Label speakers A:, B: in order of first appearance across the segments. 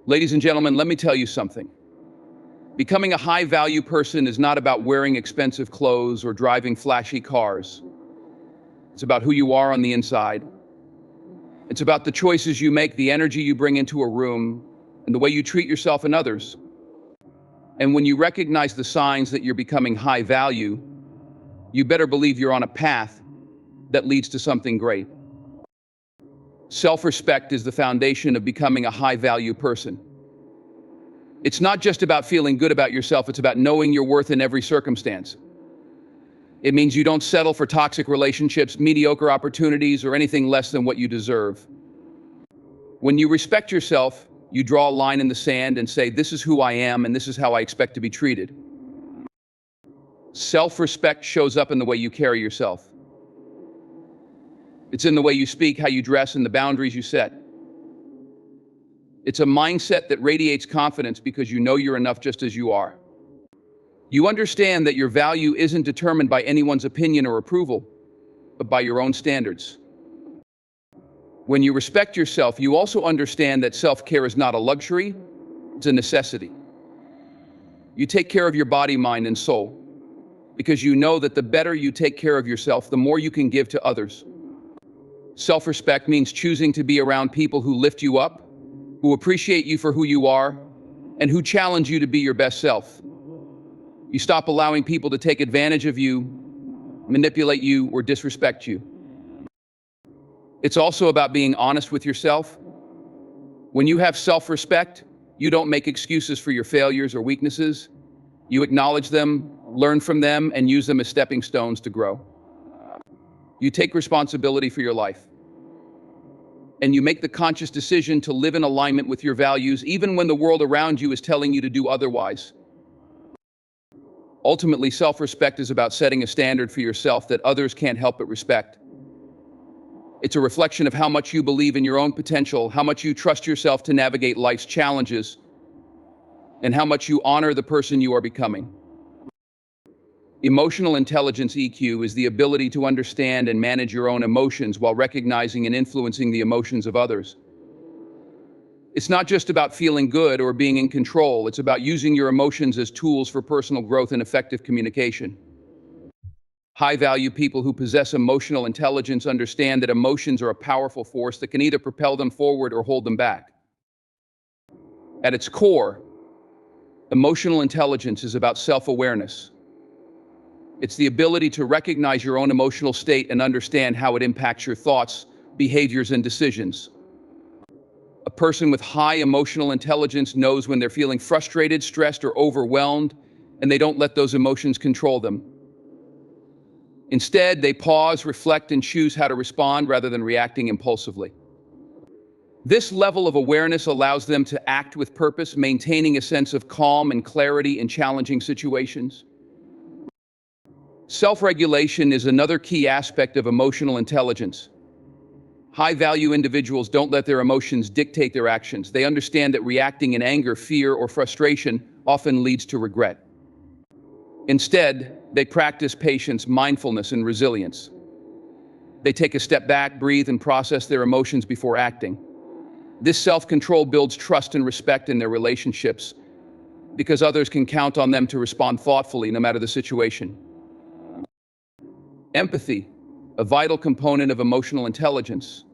A: Ladies and gentlemen, let me tell you something. Becoming a high-value person is not about wearing expensive clothes or driving flashy cars. It's about who you are on the inside. It's about the choices you make, the energy you bring into a room, and the way you treat yourself and others. And when you recognize the signs that you're becoming high value, you better believe you're on a path that leads to something great. Self-respect is the foundation of becoming a high-value person. It's not just about feeling good about yourself, it's about knowing your worth in every circumstance. It means you don't settle for toxic relationships, mediocre opportunities, or anything less than what you deserve. When you respect yourself, you draw a line in the sand and say, this is who I am and this is how I expect to be treated. Self-respect shows up in the way you carry yourself. It's in the way you speak, how you dress, and the boundaries you set. It's a mindset that radiates confidence because you know you're enough just as you are. You understand that your value isn't determined by anyone's opinion or approval, but by your own standards. When you respect yourself, you also understand that self-care is not a luxury, it's a necessity. You take care of your body, mind, and soul because you know that the better you take care of yourself, the more you can give to others. Self-respect means choosing to be around people who lift you up, who appreciate you for who you are, and who challenge you to be your best self. You stop allowing people to take advantage of you, manipulate you, or disrespect you. It's also about being honest with yourself. When you have self-respect, you don't make excuses for your failures or weaknesses. You acknowledge them, learn from them, and use them as stepping stones to grow. You take responsibility for your life. And you make the conscious decision to live in alignment with your values, even when the world around you is telling you to do otherwise. Ultimately, self-respect is about setting a standard for yourself that others can't help but respect. It's a reflection of how much you believe in your own potential, how much you trust yourself to navigate life's challenges, and how much you honor the person you are becoming. Emotional intelligence, EQ, is the ability to understand and manage your own emotions while recognizing and influencing the emotions of others. It's not just about feeling good or being in control, it's about using your emotions as tools for personal growth and effective communication. High-value people who possess emotional intelligence understand that emotions are a powerful force that can either propel them forward or hold them back. At its core, emotional intelligence is about self-awareness. It's the ability to recognize your own emotional state and understand how it impacts your thoughts, behaviors, and decisions. A person with high emotional intelligence knows when they're feeling frustrated, stressed, or overwhelmed, and they don't let those emotions control them. Instead, they pause, reflect, and choose how to respond rather than reacting impulsively. This level of awareness allows them to act with purpose, maintaining a sense of calm and clarity in challenging situations. Self-regulation is another key aspect of emotional intelligence. High-value individuals don't let their emotions dictate their actions. They understand that reacting in anger, fear, or frustration often leads to regret. Instead, they practice patience, mindfulness, and resilience. They take a step back, breathe, and process their emotions before acting. This self-control builds trust and respect in their relationships because others can count on them to respond thoughtfully no matter the situation. Empathy, a vital component of emotional intelligence,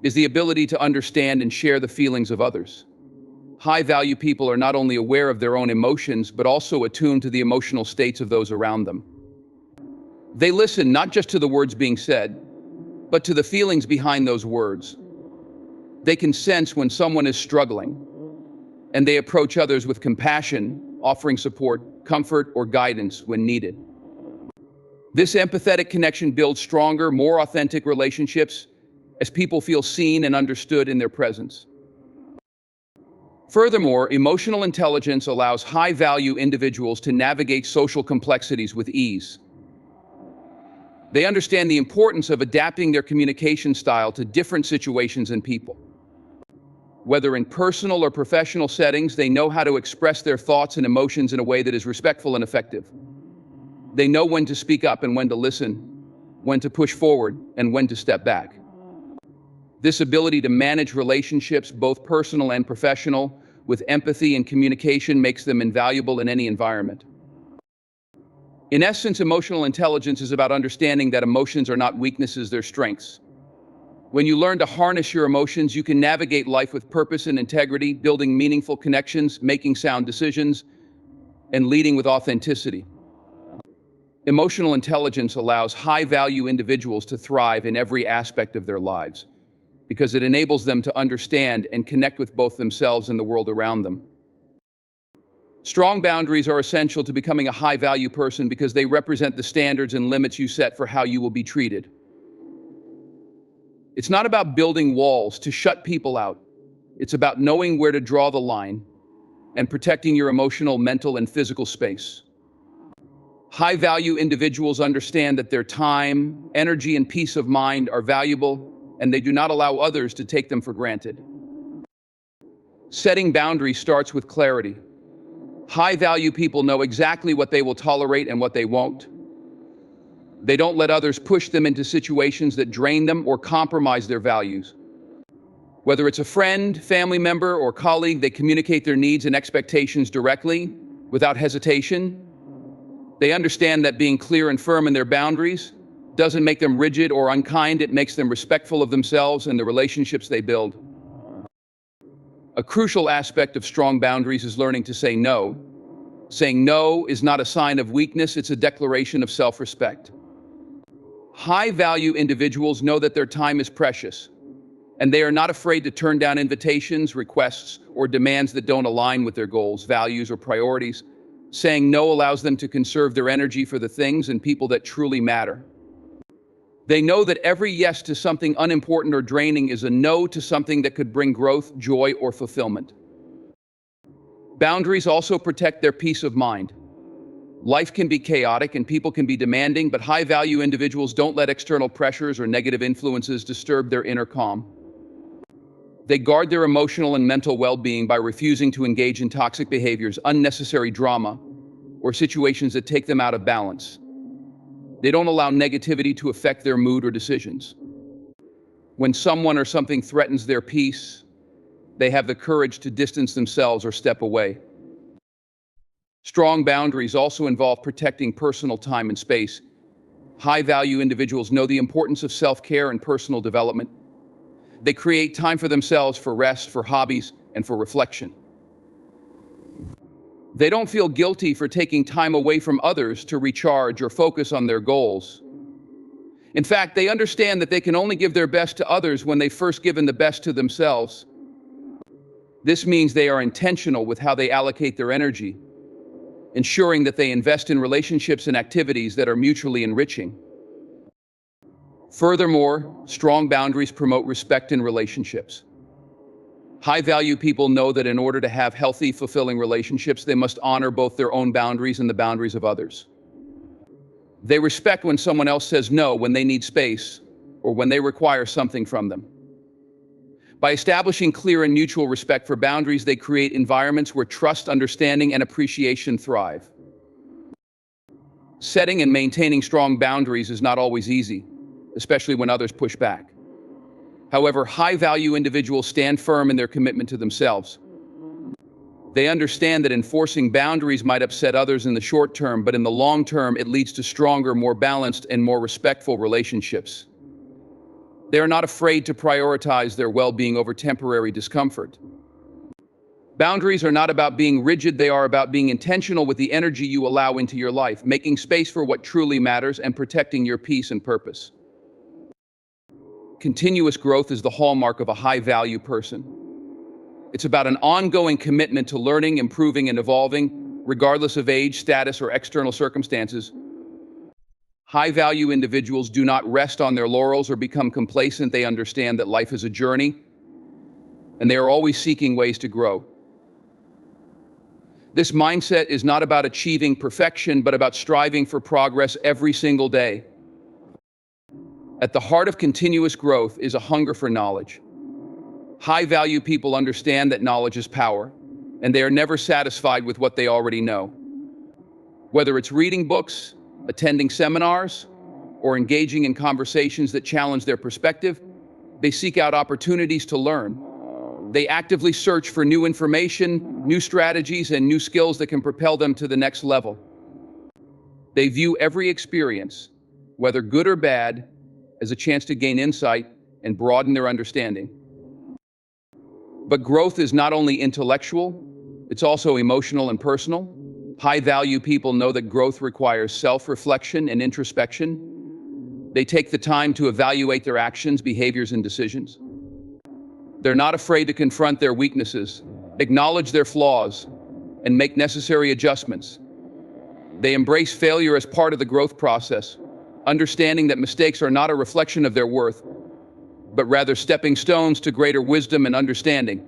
A: is the ability to understand and share the feelings of others. High-value people are not only aware of their own emotions, but also attuned to the emotional states of those around them. They listen not just to the words being said, but to the feelings behind those words. They can sense when someone is struggling, and they approach others with compassion, offering support, comfort, or guidance when needed. This empathetic connection builds stronger, more authentic relationships as people feel seen and understood in their presence. Furthermore, emotional intelligence allows high-value individuals to navigate social complexities with ease. They understand the importance of adapting their communication style to different situations and people. Whether in personal or professional settings, they know how to express their thoughts and emotions in a way that is respectful and effective. They know when to speak up and when to listen, when to push forward and when to step back. This ability to manage relationships, both personal and professional, with empathy and communication makes them invaluable in any environment. In essence, emotional intelligence is about understanding that emotions are not weaknesses, they're strengths. When you learn to harness your emotions, you can navigate life with purpose and integrity, building meaningful connections, making sound decisions, and leading with authenticity. Emotional intelligence allows high-value individuals to thrive in every aspect of their lives because it enables them to understand and connect with both themselves and the world around them. Strong boundaries are essential to becoming a high-value person because they represent the standards and limits you set for how you will be treated. It's not about building walls to shut people out. It's about knowing where to draw the line and protecting your emotional, mental, and physical space. High-value individuals understand that their time, energy, and peace of mind are valuable, and they do not allow others to take them for granted. Setting boundaries starts with clarity. High-value people know exactly what they will tolerate and what they won't. They don't let others push them into situations that drain them or compromise their values. Whether it's a friend, family member, or colleague, they communicate their needs and expectations directly, without hesitation. They understand that being clear and firm in their boundaries doesn't make them rigid or unkind, it makes them respectful of themselves and the relationships they build. A crucial aspect of strong boundaries is learning to say no. Saying no is not a sign of weakness, it's a declaration of self-respect. High-value individuals know that their time is precious, and they are not afraid to turn down invitations, requests, or demands that don't align with their goals, values, or priorities. Saying no allows them to conserve their energy for the things and people that truly matter. They know that every yes to something unimportant or draining is a no to something that could bring growth, joy, or fulfillment. Boundaries also protect their peace of mind. Life can be chaotic and people can be demanding, but high-value individuals don't let external pressures or negative influences disturb their inner calm. They guard their emotional and mental well-being by refusing to engage in toxic behaviors, unnecessary drama, or situations that take them out of balance. They don't allow negativity to affect their mood or decisions. When someone or something threatens their peace, they have the courage to distance themselves or step away. Strong boundaries also involve protecting personal time and space. High-value individuals know the importance of self-care and personal development. They create time for themselves, for rest, for hobbies, and for reflection. They don't feel guilty for taking time away from others to recharge or focus on their goals. In fact, they understand that they can only give their best to others when they've first given the best to themselves. This means they are intentional with how they allocate their energy, ensuring that they invest in relationships and activities that are mutually enriching. Furthermore, strong boundaries promote respect in relationships. High-value people know that in order to have healthy, fulfilling relationships, they must honor both their own boundaries and the boundaries of others. They respect when someone else says no when they need space or when they require something from them. By establishing clear and mutual respect for boundaries, they create environments where trust, understanding, and appreciation thrive. Setting and maintaining strong boundaries is not always easy, especially when others push back. However, high-value individuals stand firm in their commitment to themselves. They understand that enforcing boundaries might upset others in the short term, but in the long term, it leads to stronger, more balanced, and more respectful relationships. They are not afraid to prioritize their well-being over temporary discomfort. Boundaries are not about being rigid, they are about being intentional with the energy you allow into your life, making space for what truly matters and protecting your peace and purpose. Continuous growth is the hallmark of a high-value person. It's about an ongoing commitment to learning, improving, and evolving, regardless of age, status, or external circumstances. High-value individuals do not rest on their laurels or become complacent. They understand that life is a journey, and they are always seeking ways to grow. This mindset is not about achieving perfection, but about striving for progress every single day. At the heart of continuous growth is a hunger for knowledge. High-value people understand that knowledge is power, and they are never satisfied with what they already know. Whether it's reading books, attending seminars, or engaging in conversations that challenge their perspective, They seek out opportunities to learn. They actively search for new information, new strategies, and new skills that can propel them to the next level. They view every experience, whether good or bad, as a chance to gain insight and broaden their understanding. But growth is not only intellectual, it's also emotional and personal. High-value people know that growth requires self-reflection and introspection. They take the time to evaluate their actions, behaviors, and decisions. They're not afraid to confront their weaknesses, acknowledge their flaws, and make necessary adjustments. They embrace failure as part of the growth process, understanding that mistakes are not a reflection of their worth, but rather stepping stones to greater wisdom and understanding.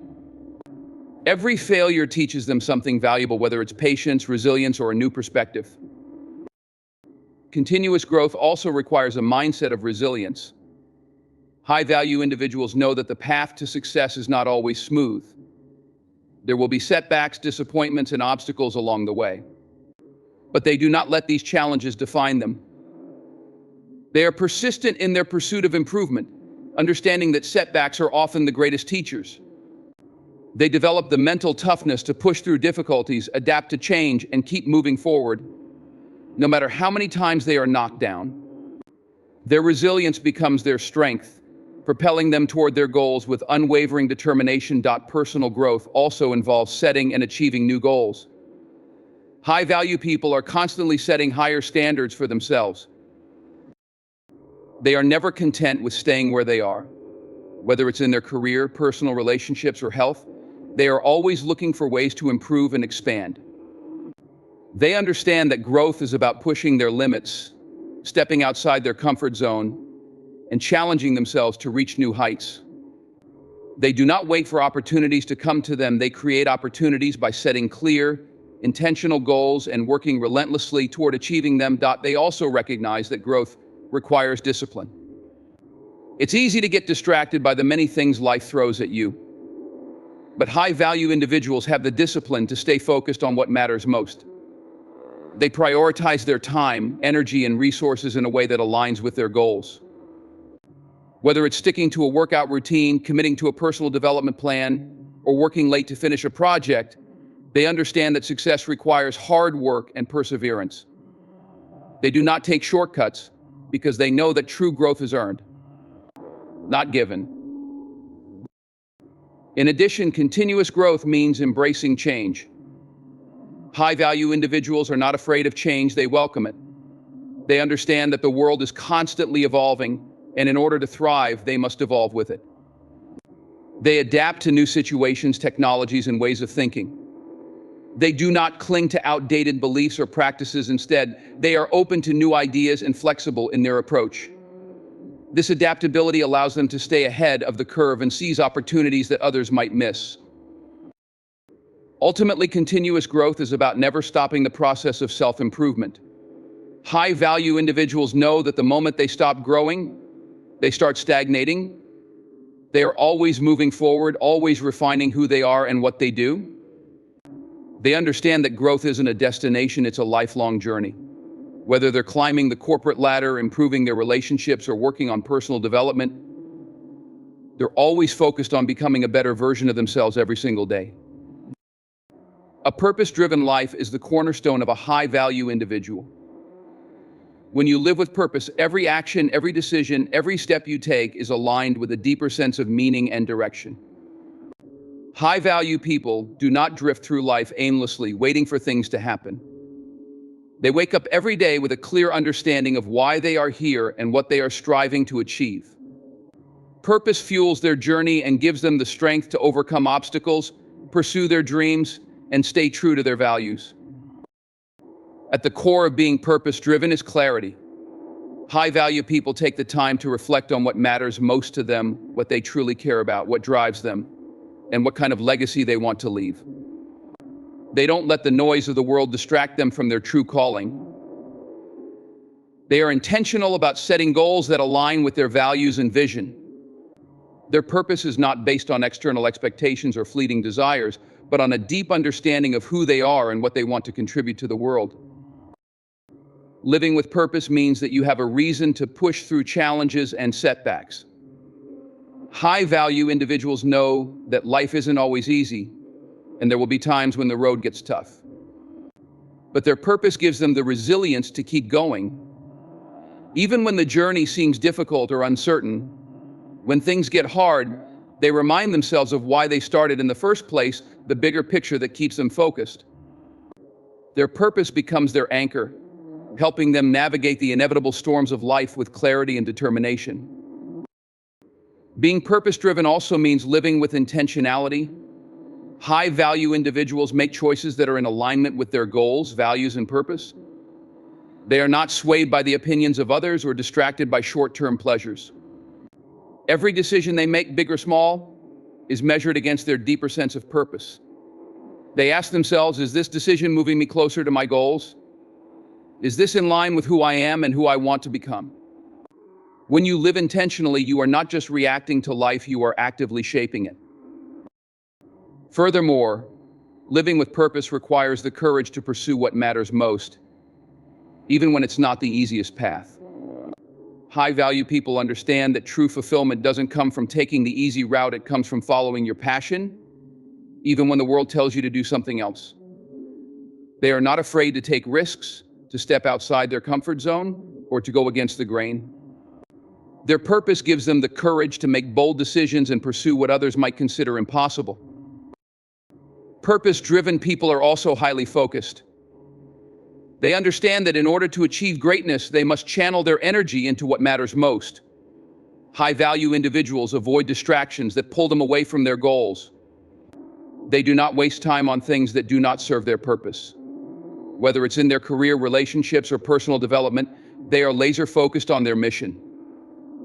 A: Every failure teaches them something valuable, whether it's patience, resilience, or a new perspective. Continuous growth also requires a mindset of resilience. High-value individuals know that the path to success is not always smooth. There will be setbacks, disappointments, and obstacles along the way. But they do not let these challenges define them. They are persistent in their pursuit of improvement, understanding that setbacks are often the greatest teachers. They develop the mental toughness to push through difficulties, adapt to change, and keep moving forward, no matter how many times they are knocked down. Their resilience becomes their strength, propelling them toward their goals with unwavering determination. Personal growth also involves setting and achieving new goals. High-value people are constantly setting higher standards for themselves. They are never content with staying where they are. Whether it's in their career, personal relationships, or health, they are always looking for ways to improve and expand. They understand that growth is about pushing their limits, stepping outside their comfort zone, and challenging themselves to reach new heights. They do not wait for opportunities to come to them. They create opportunities by setting clear, intentional goals and working relentlessly toward achieving them. They also recognize that growth requires discipline. It's easy to get distracted by the many things life throws at you. But high-value individuals have the discipline to stay focused on what matters most. They prioritize their time, energy, and resources in a way that aligns with their goals. Whether it's sticking to a workout routine, committing to a personal development plan, or working late to finish a project, they understand that success requires hard work and perseverance. They do not take shortcuts because they know that true growth is earned, not given. In addition, continuous growth means embracing change. High-value individuals are not afraid of change, they welcome it. They understand that the world is constantly evolving, and in order to thrive, they must evolve with it. They adapt to new situations, technologies, and ways of thinking. They do not cling to outdated beliefs or practices. Instead, they are open to new ideas and flexible in their approach. This adaptability allows them to stay ahead of the curve and seize opportunities that others might miss. Ultimately, continuous growth is about never stopping the process of self-improvement. High-value individuals know that the moment they stop growing, they start stagnating. They are always moving forward, always refining who they are and what they do. They understand that growth isn't a destination, it's a lifelong journey. Whether they're climbing the corporate ladder, improving their relationships, or working on personal development, they're always focused on becoming a better version of themselves every single day. A purpose-driven life is the cornerstone of a high-value individual. When you live with purpose, every action, every decision, every step you take is aligned with a deeper sense of meaning and direction. High-value people do not drift through life aimlessly, waiting for things to happen. They wake up every day with a clear understanding of why they are here and what they are striving to achieve. Purpose fuels their journey and gives them the strength to overcome obstacles, pursue their dreams, and stay true to their values. At the core of being purpose-driven is clarity. High-value people take the time to reflect on what matters most to them, what they truly care about, what drives them, and what kind of legacy they want to leave. They don't let the noise of the world distract them from their true calling. They are intentional about setting goals that align with their values and vision. Their purpose is not based on external expectations or fleeting desires, but on a deep understanding of who they are and what they want to contribute to the world. Living with purpose means that you have a reason to push through challenges and setbacks. High-value individuals know that life isn't always easy, and there will be times when the road gets tough. But their purpose gives them the resilience to keep going. Even when the journey seems difficult or uncertain, when things get hard, they remind themselves of why they started in the first place, the bigger picture that keeps them focused. Their purpose becomes their anchor, helping them navigate the inevitable storms of life with clarity and determination. Being purpose-driven also means living with intentionality. High-value individuals make choices that are in alignment with their goals, values, and purpose. They are not swayed by the opinions of others or distracted by short-term pleasures. Every decision they make, big or small, is measured against their deeper sense of purpose. They ask themselves, is this decision moving me closer to my goals? Is this in line with who I am and who I want to become? When you live intentionally, you are not just reacting to life, you are actively shaping it. Furthermore, living with purpose requires the courage to pursue what matters most, even when it's not the easiest path. High-value people understand that true fulfillment doesn't come from taking the easy route, it comes from following your passion, even when the world tells you to do something else. They are not afraid to take risks, to step outside their comfort zone, or to go against the grain. Their purpose gives them the courage to make bold decisions and pursue what others might consider impossible. Purpose-driven people are also highly focused. They understand that in order to achieve greatness, they must channel their energy into what matters most. High-value individuals avoid distractions that pull them away from their goals. They do not waste time on things that do not serve their purpose. Whether it's in their career, relationships, or personal development, they are laser-focused on their mission.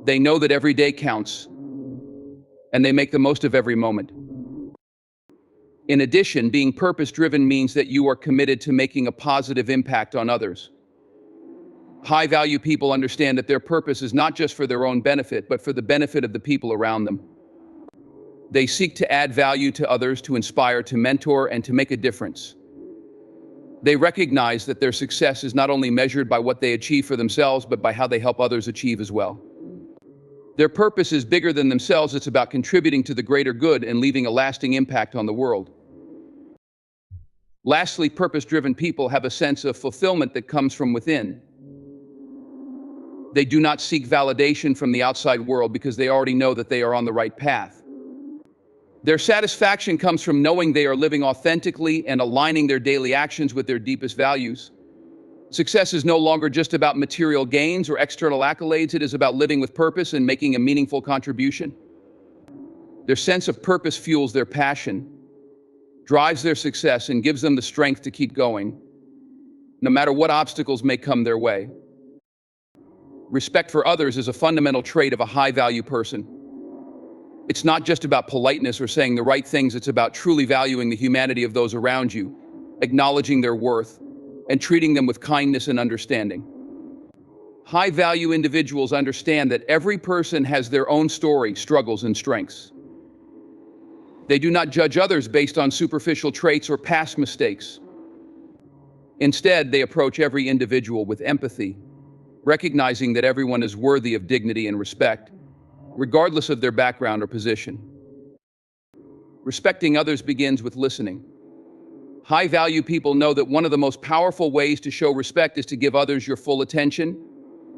A: They know that every day counts, and they make the most of every moment. In addition, being purpose-driven means that you are committed to making a positive impact on others. High-value people understand that their purpose is not just for their own benefit, but for the benefit of the people around them. They seek to add value to others, to inspire, to mentor, and to make a difference. They recognize that their success is not only measured by what they achieve for themselves, but by how they help others achieve as well. Their purpose is bigger than themselves. It's about contributing to the greater good and leaving a lasting impact on the world. Lastly, purpose-driven people have a sense of fulfillment that comes from within. They do not seek validation from the outside world because they already know that they are on the right path. Their satisfaction comes from knowing they are living authentically and aligning their daily actions with their deepest values. Success is no longer just about material gains or external accolades. It is about living with purpose and making a meaningful contribution. Their sense of purpose fuels their passion, drives their success, and gives them the strength to keep going, no matter what obstacles may come their way. Respect for others is a fundamental trait of a high-value person. It's not just about politeness or saying the right things, it's about truly valuing the humanity of those around you, acknowledging their worth, and treating them with kindness and understanding. High-value individuals understand that every person has their own story, struggles, and strengths. They do not judge others based on superficial traits or past mistakes. Instead, they approach every individual with empathy, recognizing that everyone is worthy of dignity and respect, regardless of their background or position. Respecting others begins with listening. High-value people know that one of the most powerful ways to show respect is to give others your full attention.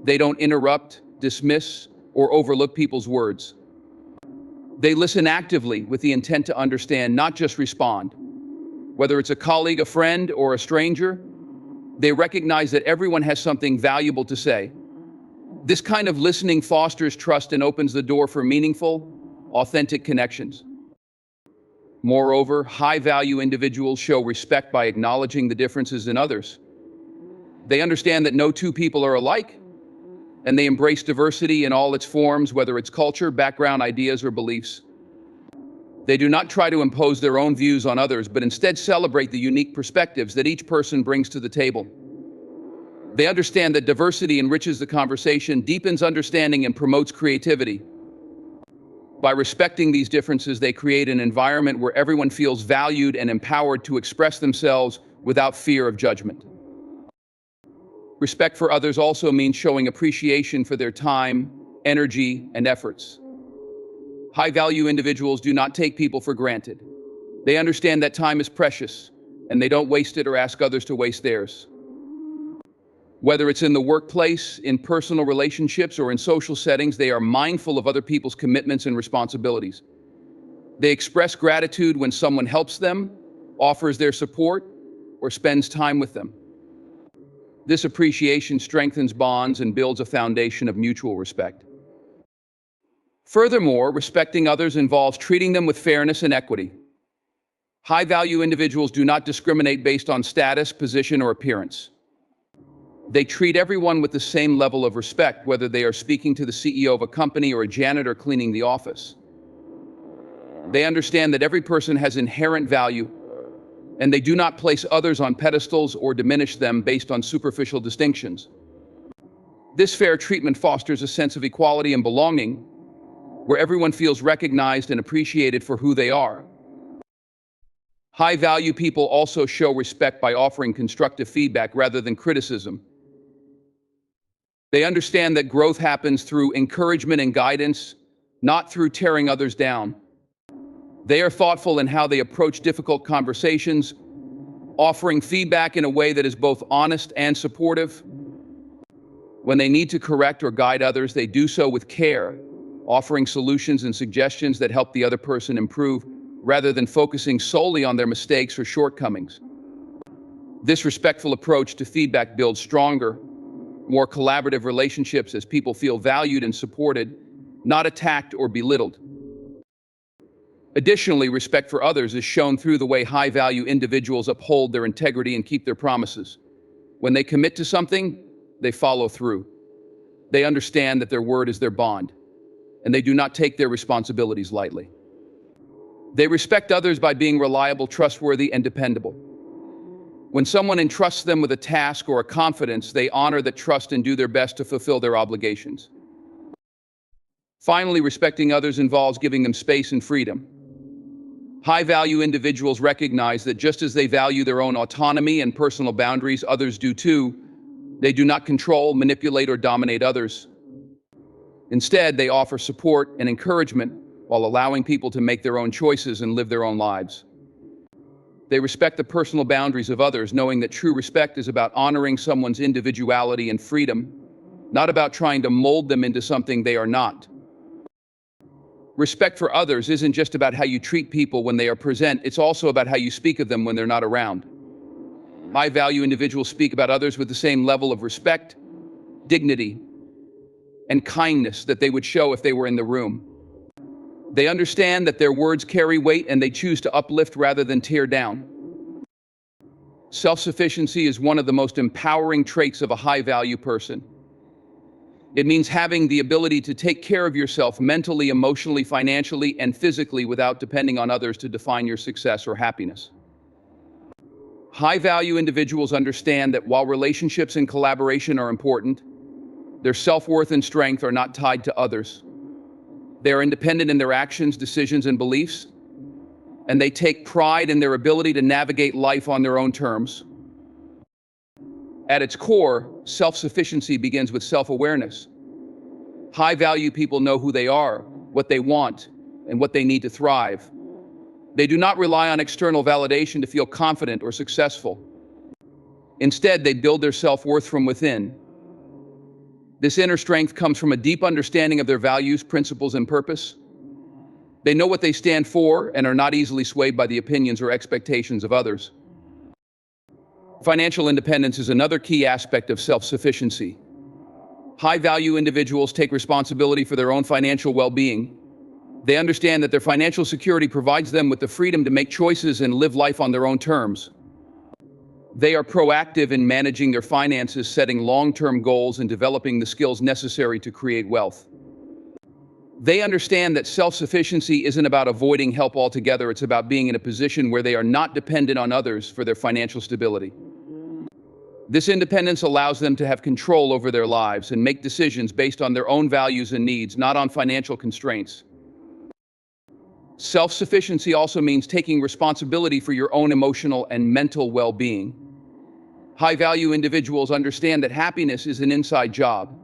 A: They don't interrupt, dismiss, or overlook people's words. They listen actively with the intent to understand, not just respond. Whether it's a colleague, a friend, or a stranger, they recognize that everyone has something valuable to say. This kind of listening fosters trust and opens the door for meaningful, authentic connections. Moreover, high-value individuals show respect by acknowledging the differences in others. They understand that no two people are alike, and they embrace diversity in all its forms, whether it's culture, background, ideas, or beliefs. They do not try to impose their own views on others, but instead celebrate the unique perspectives that each person brings to the table. They understand that diversity enriches the conversation, deepens understanding, and promotes creativity. By respecting these differences, they create an environment where everyone feels valued and empowered to express themselves without fear of judgment. Respect for others also means showing appreciation for their time, energy, and efforts. High-value individuals do not take people for granted. They understand that time is precious, and they don't waste it or ask others to waste theirs. Whether it's in the workplace, in personal relationships, or in social settings, they are mindful of other people's commitments and responsibilities. They express gratitude when someone helps them, offers their support, or spends time with them. This appreciation strengthens bonds and builds a foundation of mutual respect. Furthermore, respecting others involves treating them with fairness and equity. High-value individuals do not discriminate based on status, position, or appearance. They treat everyone with the same level of respect, whether they are speaking to the CEO of a company or a janitor cleaning the office. They understand that every person has inherent value, and they do not place others on pedestals or diminish them based on superficial distinctions. This fair treatment fosters a sense of equality and belonging, where everyone feels recognized and appreciated for who they are. High-value people also show respect by offering constructive feedback rather than criticism. They understand that growth happens through encouragement and guidance, not through tearing others down. They are thoughtful in how they approach difficult conversations, offering feedback in a way that is both honest and supportive. When they need to correct or guide others, they do so with care, offering solutions and suggestions that help the other person improve, rather than focusing solely on their mistakes or shortcomings. This respectful approach to feedback builds stronger, more collaborative relationships as people feel valued and supported, not attacked or belittled. Additionally, respect for others is shown through the way high-value individuals uphold their integrity and keep their promises. When they commit to something, they follow through. They understand that their word is their bond, and they do not take their responsibilities lightly. They respect others by being reliable, trustworthy, and dependable. When someone entrusts them with a task or a confidence, they honor that trust and do their best to fulfill their obligations. Finally, respecting others involves giving them space and freedom. High-value individuals recognize that just as they value their own autonomy and personal boundaries, others do too. They do not control, manipulate, or dominate others. Instead, they offer support and encouragement while allowing people to make their own choices and live their own lives. They respect the personal boundaries of others, knowing that true respect is about honoring someone's individuality and freedom, not about trying to mold them into something they are not. Respect for others isn't just about how you treat people when they are present, it's also about how you speak of them when they're not around. High-value individuals speak about others with the same level of respect, dignity, and kindness that they would show if they were in the room. They understand that their words carry weight and they choose to uplift rather than tear down. Self-sufficiency is one of the most empowering traits of a high-value person. It means having the ability to take care of yourself mentally, emotionally, financially, and physically without depending on others to define your success or happiness. High-value individuals understand that while relationships and collaboration are important, their self-worth and strength are not tied to others. They are independent in their actions, decisions, and beliefs, and they take pride in their ability to navigate life on their own terms. At its core, self-sufficiency begins with self-awareness. High-value people know who they are, what they want, and what they need to thrive. They do not rely on external validation to feel confident or successful. Instead, they build their self-worth from within. This inner strength comes from a deep understanding of their values, principles, and purpose. They know what they stand for and are not easily swayed by the opinions or expectations of others. Financial independence is another key aspect of self-sufficiency. High-value individuals take responsibility for their own financial well-being. They understand that their financial security provides them with the freedom to make choices and live life on their own terms. They are proactive in managing their finances, setting long-term goals, and developing the skills necessary to create wealth. They understand that self-sufficiency isn't about avoiding help altogether, it's about being in a position where they are not dependent on others for their financial stability. This independence allows them to have control over their lives and make decisions based on their own values and needs, not on financial constraints. Self-sufficiency also means taking responsibility for your own emotional and mental well-being. High-value individuals understand that happiness is an inside job.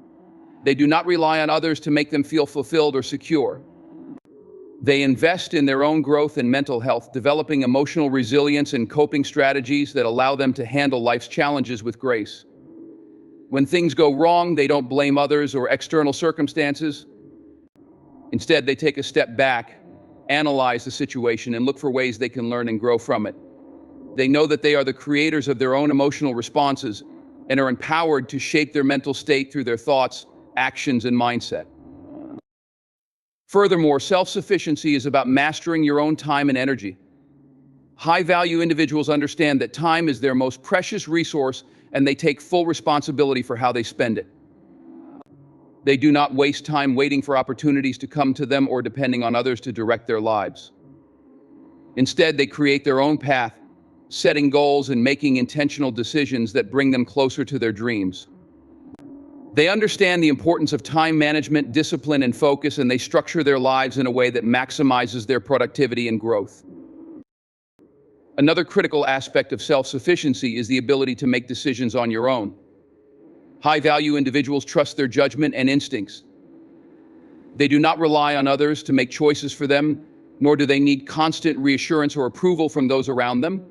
A: They do not rely on others to make them feel fulfilled or secure. They invest in their own growth and mental health, developing emotional resilience and coping strategies that allow them to handle life's challenges with grace. When things go wrong, they don't blame others or external circumstances. Instead, they take a step back, analyze the situation, and look for ways they can learn and grow from it. They know that they are the creators of their own emotional responses and are empowered to shape their mental state through their thoughts, actions, and mindset. Furthermore, self-sufficiency is about mastering your own time and energy. High-value individuals understand that time is their most precious resource, and they take full responsibility for how they spend it. They do not waste time waiting for opportunities to come to them or depending on others to direct their lives. Instead, they create their own path, setting goals and making intentional decisions that bring them closer to their dreams. They understand the importance of time management, discipline, and focus, and they structure their lives in a way that maximizes their productivity and growth. Another critical aspect of self-sufficiency is the ability to make decisions on your own. High-value individuals trust their judgment and instincts. They do not rely on others to make choices for them, nor do they need constant reassurance or approval from those around them.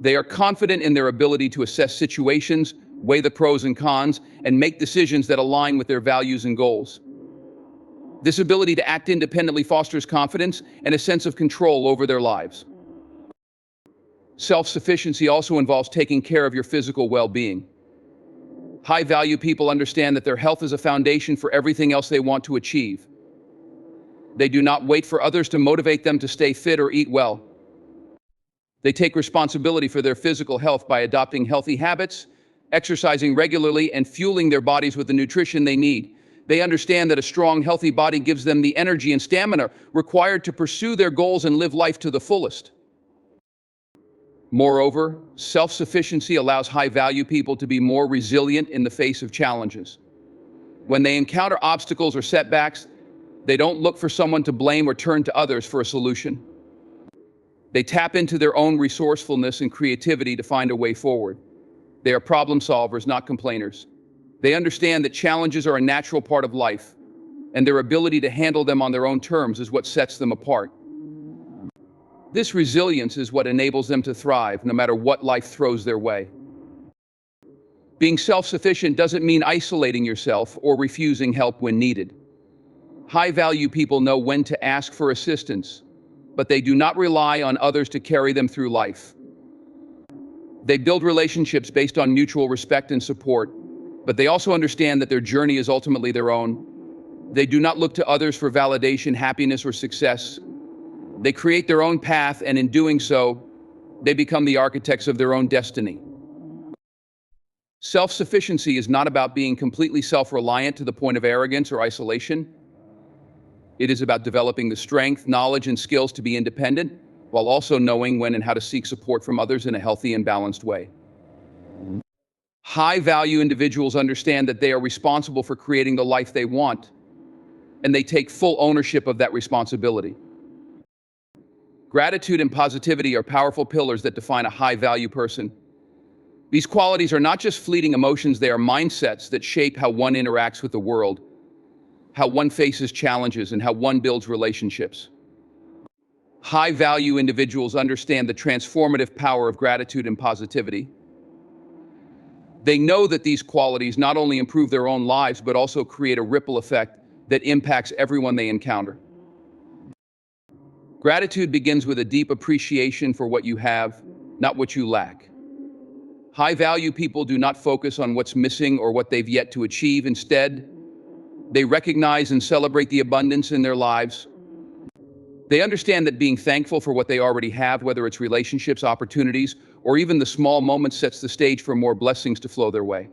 A: They are confident in their ability to assess situations, weigh the pros and cons, and make decisions that align with their values and goals. This ability to act independently fosters confidence and a sense of control over their lives. Self-sufficiency also involves taking care of your physical well-being. High-value people understand that their health is a foundation for everything else they want to achieve. They do not wait for others to motivate them to stay fit or eat well. They take responsibility for their physical health by adopting healthy habits, exercising regularly, and fueling their bodies with the nutrition they need. They understand that a strong, healthy body gives them the energy and stamina required to pursue their goals and live life to the fullest. Moreover, self-sufficiency allows high-value people to be more resilient in the face of challenges. When they encounter obstacles or setbacks, they don't look for someone to blame or turn to others for a solution. They tap into their own resourcefulness and creativity to find a way forward. They are problem solvers, not complainers. They understand that challenges are a natural part of life, and their ability to handle them on their own terms is what sets them apart. This resilience is what enables them to thrive, no matter what life throws their way. Being self-sufficient doesn't mean isolating yourself or refusing help when needed. High-value people know when to ask for assistance, but they do not rely on others to carry them through life. They build relationships based on mutual respect and support, but they also understand that their journey is ultimately their own. They do not look to others for validation, happiness, or success. They create their own path, and in doing so, they become the architects of their own destiny. Self-sufficiency is not about being completely self-reliant to the point of arrogance or isolation. It is about developing the strength, knowledge, and skills to be independent, while also knowing when and how to seek support from others in a healthy and balanced way. High-value individuals understand that they are responsible for creating the life they want, and they take full ownership of that responsibility. Gratitude and positivity are powerful pillars that define a high-value person. These qualities are not just fleeting emotions, they are mindsets that shape how one interacts with the world, how one faces challenges, and how one builds relationships. High-value individuals understand the transformative power of gratitude and positivity. They know that these qualities not only improve their own lives, but also create a ripple effect that impacts everyone they encounter. Gratitude begins with a deep appreciation for what you have, not what you lack. High-value people do not focus on what's missing or what they've yet to achieve. Instead, they recognize and celebrate the abundance in their lives. They understand that being thankful for what they already have, whether it's relationships, opportunities, or even the small moments, sets the stage for more blessings to flow their way.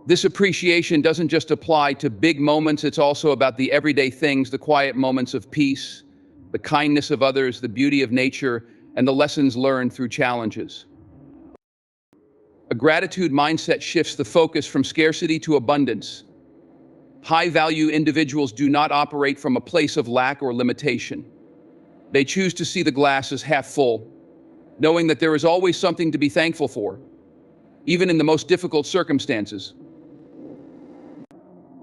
A: This appreciation doesn't just apply to big moments, it's also about the everyday things, the quiet moments of peace, the kindness of others, the beauty of nature, and the lessons learned through challenges. A gratitude mindset shifts the focus from scarcity to abundance. High-value individuals do not operate from a place of lack or limitation. They choose to see the glass as half full, knowing that there is always something to be thankful for, even in the most difficult circumstances.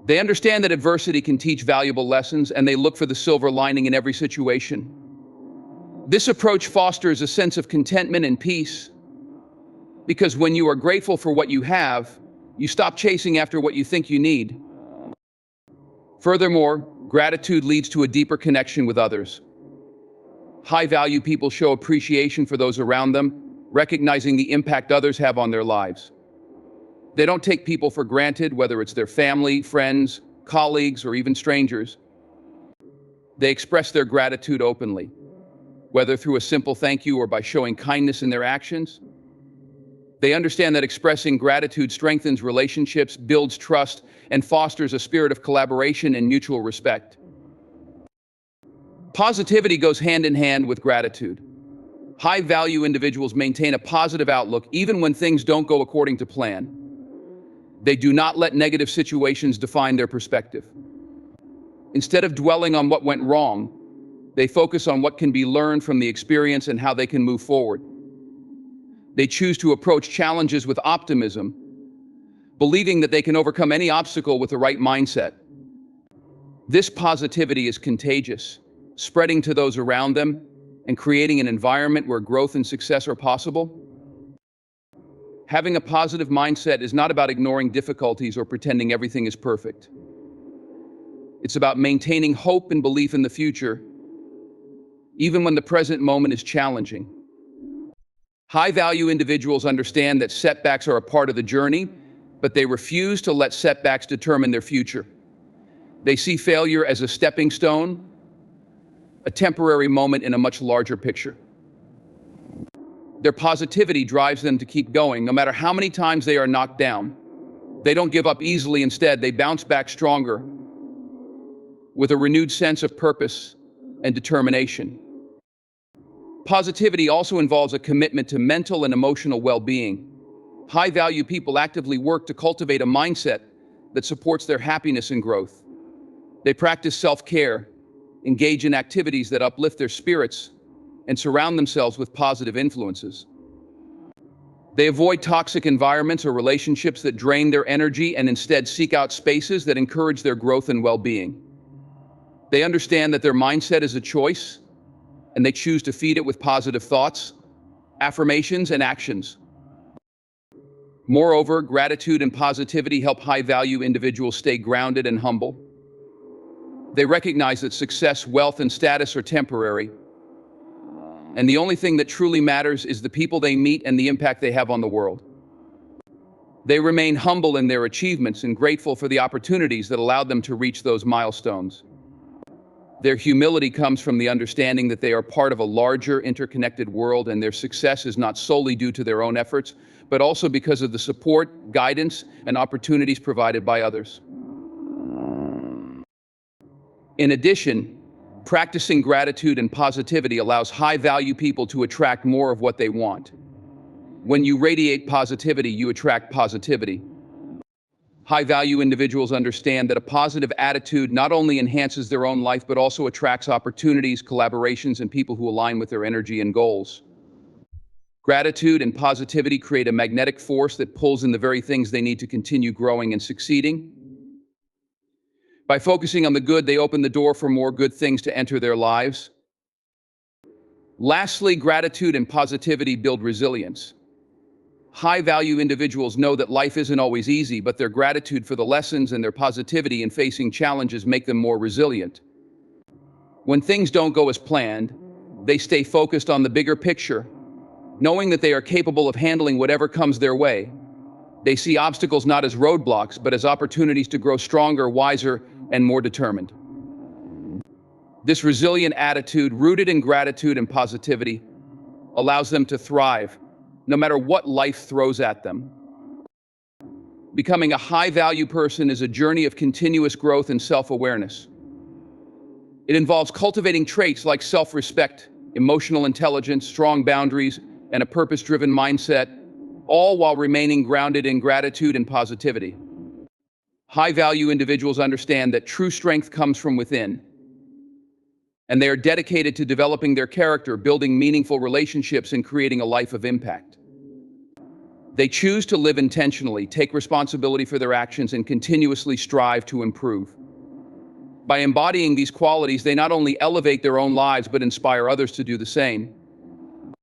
A: They understand that adversity can teach valuable lessons, and they look for the silver lining in every situation. This approach fosters a sense of contentment and peace, because when you are grateful for what you have, you stop chasing after what you think you need. Furthermore, gratitude leads to a deeper connection with others. High-value people show appreciation for those around them, recognizing the impact others have on their lives. They don't take people for granted, whether it's their family, friends, colleagues, or even strangers. They express their gratitude openly, whether through a simple thank you or by showing kindness in their actions. They understand that expressing gratitude strengthens relationships, builds trust, and fosters a spirit of collaboration and mutual respect. Positivity goes hand in hand with gratitude. High-value individuals maintain a positive outlook even when things don't go according to plan. They do not let negative situations define their perspective. Instead of dwelling on what went wrong, they focus on what can be learned from the experience and how they can move forward. They choose to approach challenges with optimism, believing that they can overcome any obstacle with the right mindset. This positivity is contagious, spreading to those around them and creating an environment where growth and success are possible. Having a positive mindset is not about ignoring difficulties or pretending everything is perfect. It's about maintaining hope and belief in the future, even when the present moment is challenging. High-value individuals understand that setbacks are a part of the journey, but they refuse to let setbacks determine their future. They see failure as a stepping stone, a temporary moment in a much larger picture. Their positivity drives them to keep going, no matter how many times they are knocked down. They don't give up easily. Instead, they bounce back stronger, with a renewed sense of purpose and determination. Positivity also involves a commitment to mental and emotional well-being. High-value people actively work to cultivate a mindset that supports their happiness and growth. They practice self-care, engage in activities that uplift their spirits, and surround themselves with positive influences. They avoid toxic environments or relationships that drain their energy and instead seek out spaces that encourage their growth and well-being. They understand that their mindset is a choice, and they choose to feed it with positive thoughts, affirmations, and actions. Moreover, gratitude and positivity help high-value individuals stay grounded and humble. They recognize that success, wealth, and status are temporary, and the only thing that truly matters is the people they meet and the impact they have on the world. They remain humble in their achievements and grateful for the opportunities that allowed them to reach those milestones. Their humility comes from the understanding that they are part of a larger, interconnected world, and their success is not solely due to their own efforts, but also because of the support, guidance, and opportunities provided by others. In addition, practicing gratitude and positivity allows high-value people to attract more of what they want. When you radiate positivity, you attract positivity. High-value individuals understand that a positive attitude not only enhances their own life, but also attracts opportunities, collaborations, and people who align with their energy and goals. Gratitude and positivity create a magnetic force that pulls in the very things they need to continue growing and succeeding. By focusing on the good, they open the door for more good things to enter their lives. Lastly, gratitude and positivity build resilience. High-value individuals know that life isn't always easy, but their gratitude for the lessons and their positivity in facing challenges make them more resilient. When things don't go as planned, they stay focused on the bigger picture, knowing that they are capable of handling whatever comes their way. They see obstacles not as roadblocks, but as opportunities to grow stronger, wiser, and more determined. This resilient attitude, rooted in gratitude and positivity, allows them to thrive, no matter what life throws at them. Becoming a high-value person is a journey of continuous growth and self-awareness. It involves cultivating traits like self-respect, emotional intelligence, strong boundaries, and a purpose-driven mindset, all while remaining grounded in gratitude and positivity. High-value individuals understand that true strength comes from within, and they are dedicated to developing their character, building meaningful relationships, and creating a life of impact. They choose to live intentionally, take responsibility for their actions, and continuously strive to improve. By embodying these qualities, they not only elevate their own lives but inspire others to do the same.